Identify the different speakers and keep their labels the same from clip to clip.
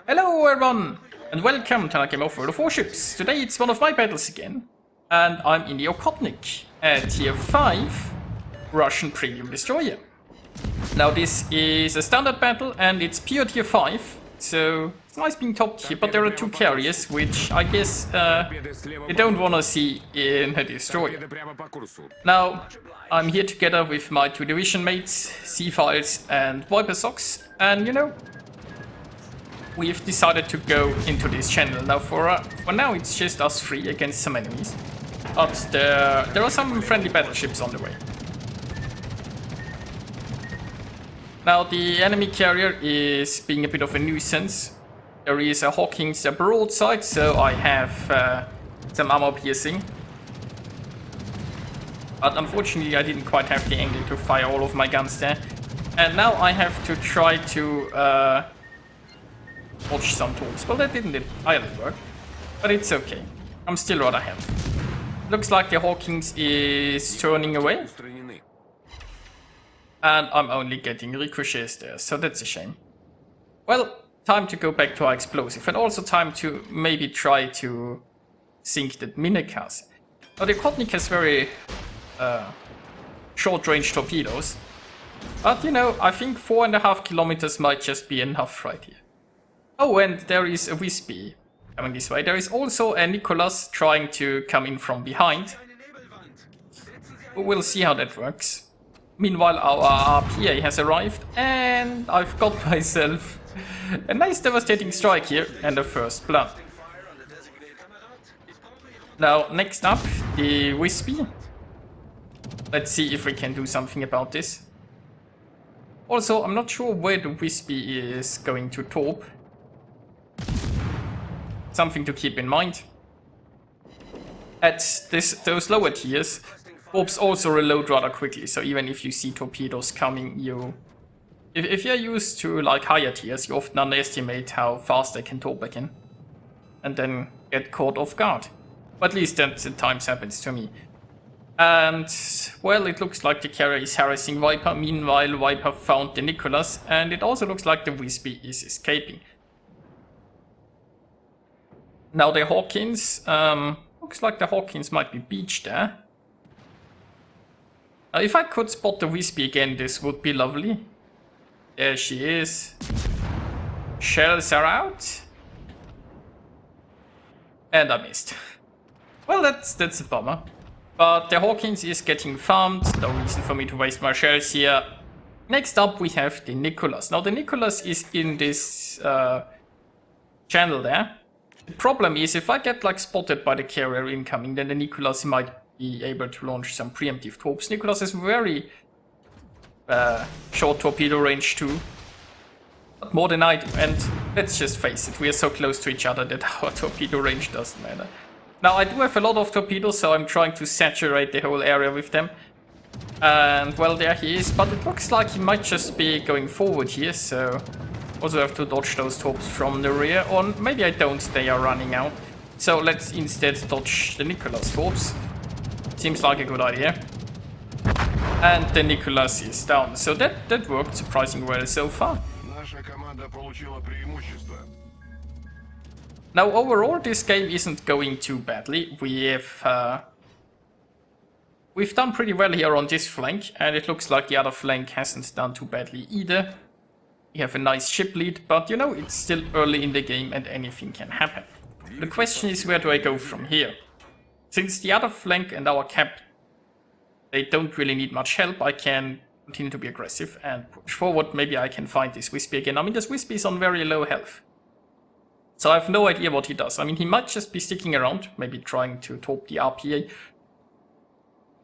Speaker 1: Hello everyone, and welcome to another game of World of Warships. Today it's one of my battles again, and I'm in the Okhotnik, a tier 5 Russian premium destroyer. Now this is a standard battle and it's pure tier 5, so it's nice being top tier, but there are two carriers which I guess you don't want to see in a destroyer. Now I'm here together with my two division mates, Sea-Files and Viper Socks, and you know, we've decided to go into this channel. Now for now it's just us three against some enemies. But there are some friendly battleships on the way. Now the enemy carrier is being a bit of a nuisance. There is a Hawking's broadside, so I have some armor piercing. But unfortunately I didn't quite have the angle to fire all of my guns there. And now I have to try to watch some torps. Well, that didn't either work, but it's okay. I'm still rather ahead. Looks like the Hawkins is turning away, and I'm only getting ricochets there, so that's a shame. Well, time to go back to our explosive, and also time to maybe try to sink the Minikas. Now the Okhotnik has very short-range torpedoes, but you know, I think 4.5 kilometers might just be enough right here. Oh, and there is a Wispy coming this way. There is also a Nicholas trying to come in from behind. We'll see how that works. Meanwhile, our RPA has arrived, and I've got myself a nice devastating strike here and the first blood. Now, next up, the Wispy. Let's see if we can do something about this. Also, I'm not sure where the Wispy is going to torp. Something to keep in mind. At those lower tiers, torps also reload rather quickly, so even if you see torpedoes coming, if you're used to like higher tiers, you often underestimate how fast they can torp again, and then get caught off guard. But at least that at times happens to me. And well, it looks like the carrier is harassing Viper. Meanwhile, Viper found the Nicholas, and it also looks like the Wispy is escaping. Now the Hawkins, looks like the Hawkins might be beached there. If I could spot the Wispy again, this would be lovely. There she is. Shells are out. And I missed. Well, that's a bummer. But the Hawkins is getting farmed, no reason for me to waste my shells here. Next up we have the Nicholas. Now the Nicholas is in this channel there. The problem is, if I get like spotted by the carrier incoming, then the Nicholas might be able to launch some preemptive torps. Nicholas has very short torpedo range too, but more than I do. And let's just face it, we are so close to each other that our torpedo range doesn't matter. Now I do have a lot of torpedoes, so I'm trying to saturate the whole area with them. And well, there he is, but it looks like he might just be going forward here, so also have to dodge those torps from the rear, or maybe I don't, they are running out. So let's instead dodge the Nicholas torps. Seems like a good idea. And the Nicholas is down, so that worked surprisingly well so far. Now overall this game isn't going too badly. We've done pretty well here on this flank, and it looks like the other flank hasn't done too badly either. We have a nice ship lead, but you know, it's still early in the game and anything can happen. The question is, where do I go from here? Since the other flank and our cap, they don't really need much help, I can continue to be aggressive and push forward. Maybe I can find this Wispy again. I mean, this Wispy is on very low health, so I have no idea what he does. I mean, he might just be sticking around, maybe trying to torp the RPA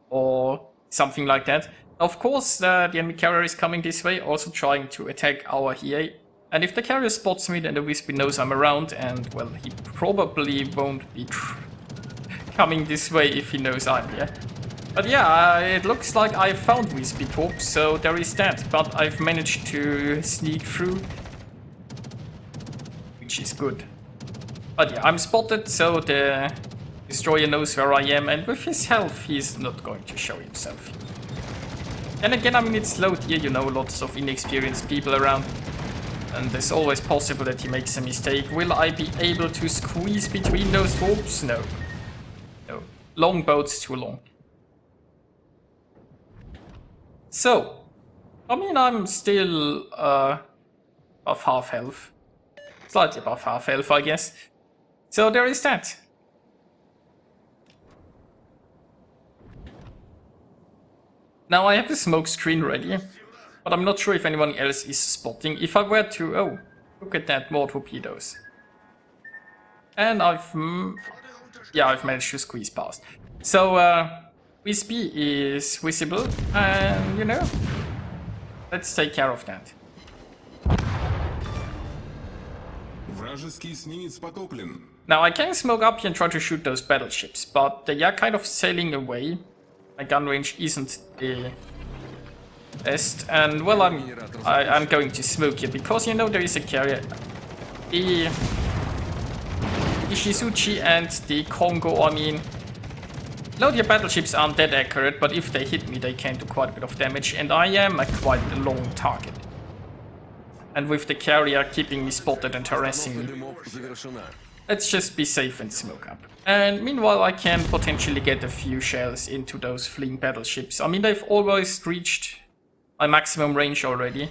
Speaker 1: or something like that. Of course, the enemy carrier is coming this way, also trying to attack our EA. And if the carrier spots me, then the Wispy knows I'm around, and well, he probably won't be coming this way if he knows I'm here. But yeah, it looks like I found Wispy torps, so there is that. But I've managed to sneak through, which is good. But yeah, I'm spotted, so the destroyer knows where I am, and with his health, he's not going to show himself. And again, I mean, it's low tier, you know, lots of inexperienced people around. And it's always possible that he makes a mistake. Will I be able to squeeze between those torps? No. No. Long boats too long. So, I mean, I'm still above half health. Slightly above half health, I guess. So there is that. Now I have the smoke screen ready, but I'm not sure if anyone else is spotting. If I were to... Oh, look at that, more torpedoes. And I've managed to squeeze past. So, Wispy is visible, and, you know, let's take care of that. Now I can smoke up here and try to shoot those battleships, but they are kind of sailing away. My gun range isn't the best, and well, I'm going to smoke here because, you know, there is a carrier. The Ishizuchi and the Kongo, I mean, no, their battleships aren't that accurate, but if they hit me, they can do quite a bit of damage, and I am quite a long target. And with the carrier keeping me spotted and harassing me, let's just be safe and smoke up. And meanwhile, I can potentially get a few shells into those fleeing battleships. I mean, they've almost reached my maximum range already.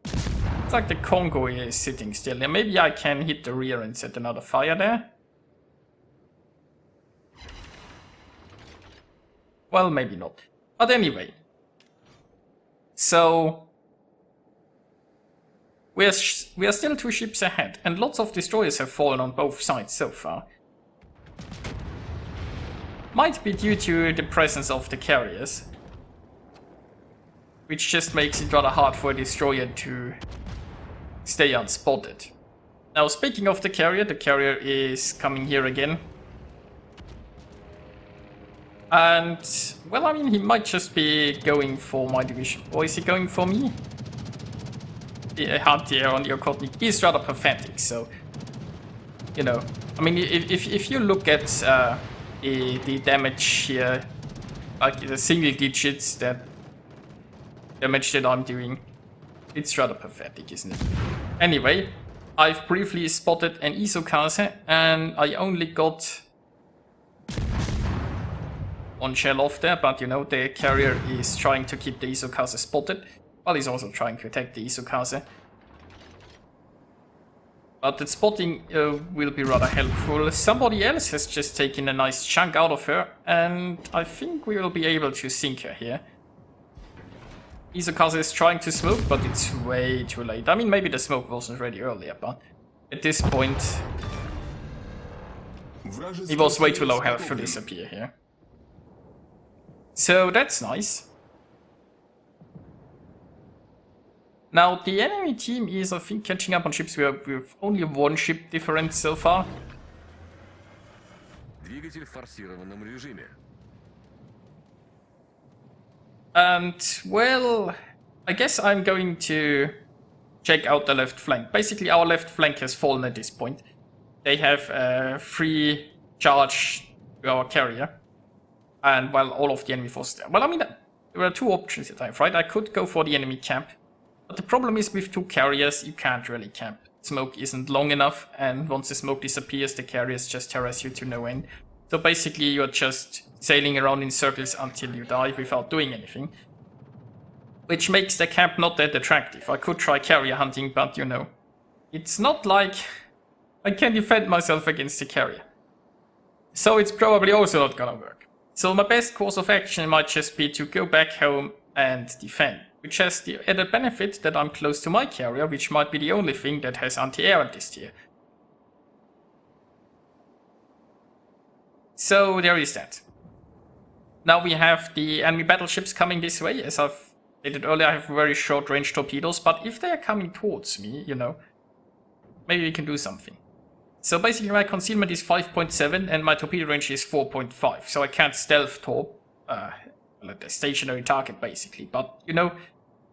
Speaker 1: It's like the Congo is sitting still. And maybe I can hit the rear and set another fire there. Well, maybe not. But anyway. So we are still 2 ships ahead, and lots of destroyers have fallen on both sides so far. Might be due to the presence of the carriers, which just makes it rather hard for a destroyer to stay unspotted. Now, speaking of the carrier is coming here again. And, well, I mean, he might just be going for my division. Or is he going for me? The hunt here on the Okhotnik is rather pathetic, so, you know. I mean, if you look at the damage here, like the single digits, that damage that I'm doing, it's rather pathetic, isn't it? Anyway, I've briefly spotted an Isokaze, and I only got 1 shell off there, but you know, the carrier is trying to keep the Isokaze spotted, while he's also trying to attack the Isokaze. But the spotting will be rather helpful. Somebody else has just taken a nice chunk out of her, and I think we will be able to sink her here. Isokaze is trying to smoke, but it's way too late. I mean, maybe the smoke wasn't ready earlier, but at this point, he was way too low health to disappear here. So that's nice. Now, the enemy team is, I think, catching up on ships. With only 1 ship difference so far. And, well, I guess I'm going to check out the left flank. Basically, our left flank has fallen at this point. They have free charge to our carrier. And, well, all of the enemy forces there. Well, I mean, there are 2 options at times, right? I could go for the enemy camp. But the problem is with 2 carriers, you can't really camp. Smoke isn't long enough, and once the smoke disappears, the carriers just harass you to no end. So basically, you're just sailing around in circles until you die without doing anything. Which makes the camp not that attractive. I could try carrier hunting, but you know, it's not like I can defend myself against the carrier. So it's probably also not gonna work. So my best course of action might just be to go back home and defend. Which has the added benefit that I'm close to my carrier, which might be the only thing that has anti-air at this tier. So there is that. Now we have the enemy battleships coming this way. As I've stated earlier, I have very short range torpedoes, but if they are coming towards me, you know, maybe we can do something. So basically my concealment is 5.7 and my torpedo range is 4.5, so I can't stealth torp. Like a stationary target basically, but you know,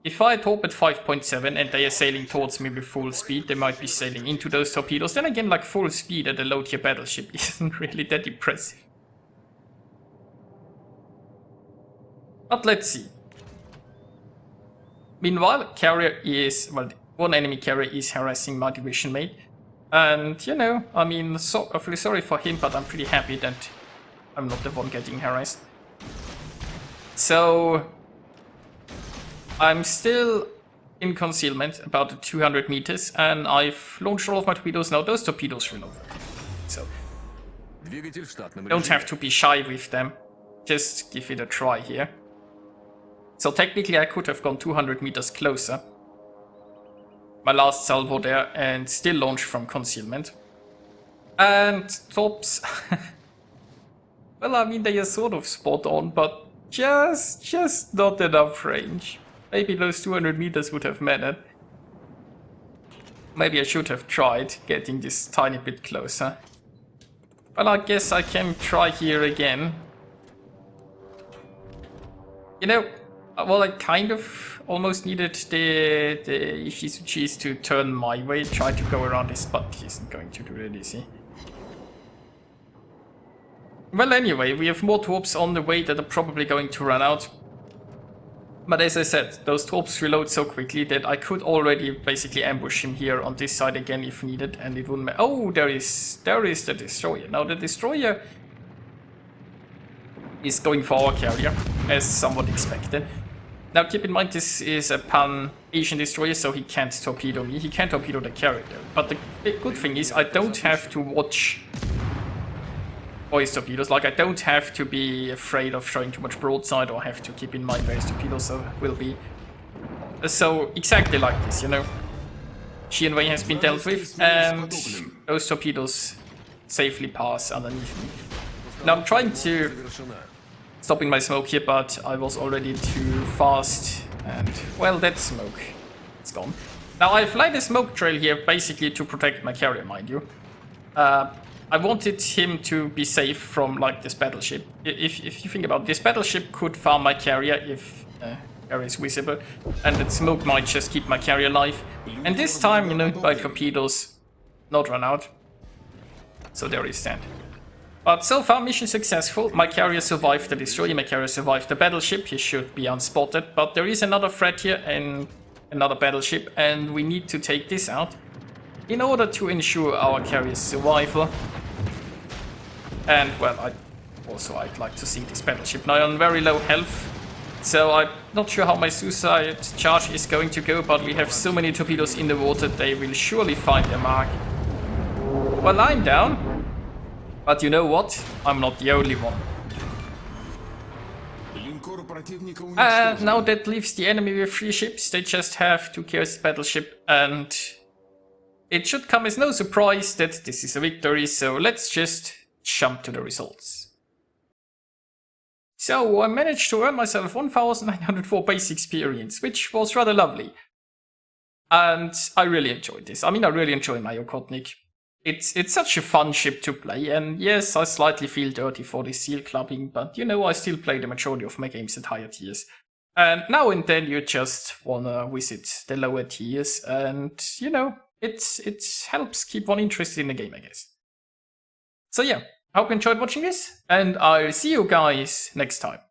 Speaker 1: if I torp at 5.7 and they are sailing towards me with full speed, they might be sailing into those torpedoes. Then again, like full speed at a low tier battleship isn't really that impressive. But let's see. Meanwhile, carrier is, well, one enemy carrier is harassing my division mate. And, you know, I mean, I feel sorry for him, but I'm pretty happy that I'm not the one getting harassed. So, I'm still in concealment about the 200 meters, and I've launched all of my torpedoes. Now, those torpedoes reload. So, don't have to be shy with them. Just give it a try here. So, technically, I could have gone 200 meters closer. My last salvo there, and still launch from concealment. And tops. Well, I mean, they are sort of spot on, but just not enough range. Maybe those 200 meters would have mattered. Maybe I should have tried getting this tiny bit closer. Well, I guess I can try here again. You know, well, I kind of almost needed the Ishizujis to turn my way, try to go around this, but he isn't going to do it, is he? Well, anyway, we have more torps on the way that are probably going to run out. But as I said, those torps reload so quickly that I could already basically ambush him here on this side again if needed, and it wouldn't matter. Oh, there is the destroyer. Now the destroyer is going for our carrier, as somewhat expected. Now keep in mind this is a Pan-Asian destroyer, so he can't torpedo me. He can't torpedo the carrier though. But the big good thing is I don't have to watch for his torpedoes. Like, I don't have to be afraid of showing too much broadside or have to keep in mind where his torpedoes will be. So exactly like this, you know. Shinwei has been dealt with, and those torpedoes safely pass underneath me. Now I'm trying to stop in my smoke here, but I was already too fast, and well, that smoke, it's gone. Now I've laid a smoke trail here basically to protect my carrier, mind you. I wanted him to be safe from, like, this battleship. If you think about it, this battleship could farm my carrier if carrier is visible, and that smoke might just keep my carrier alive. And this time, you know, my torpedoes not run out. So there is that. But so far, mission successful. My carrier survived the destroyer, my carrier survived the battleship. He should be unspotted, but there is another threat here and another battleship, and we need to take this out in order to ensure our carrier's survival. And, well, I'd like to sink this battleship now on very low health. So I'm not sure how my suicide charge is going to go, but we have so many torpedoes in the water, they will surely find their mark. Well, I'm down. But you know what? I'm not the only one. Now that leaves the enemy with 3 ships. They just have to carry this battleship, and it should come as no surprise that this is a victory, so let's just jump to the results. So I managed to earn myself 1904 base experience, which was rather lovely. And I really enjoyed this. I mean, I really enjoy my Okhotnik. It's such a fun ship to play, and yes, I slightly feel dirty for this seal clubbing, but you know, I still play the majority of my games at higher tiers. And now and then you just wanna visit the lower tiers, and you know, it helps keep one interested in the game, I guess. So yeah, I hope you enjoyed watching this, and I'll see you guys next time.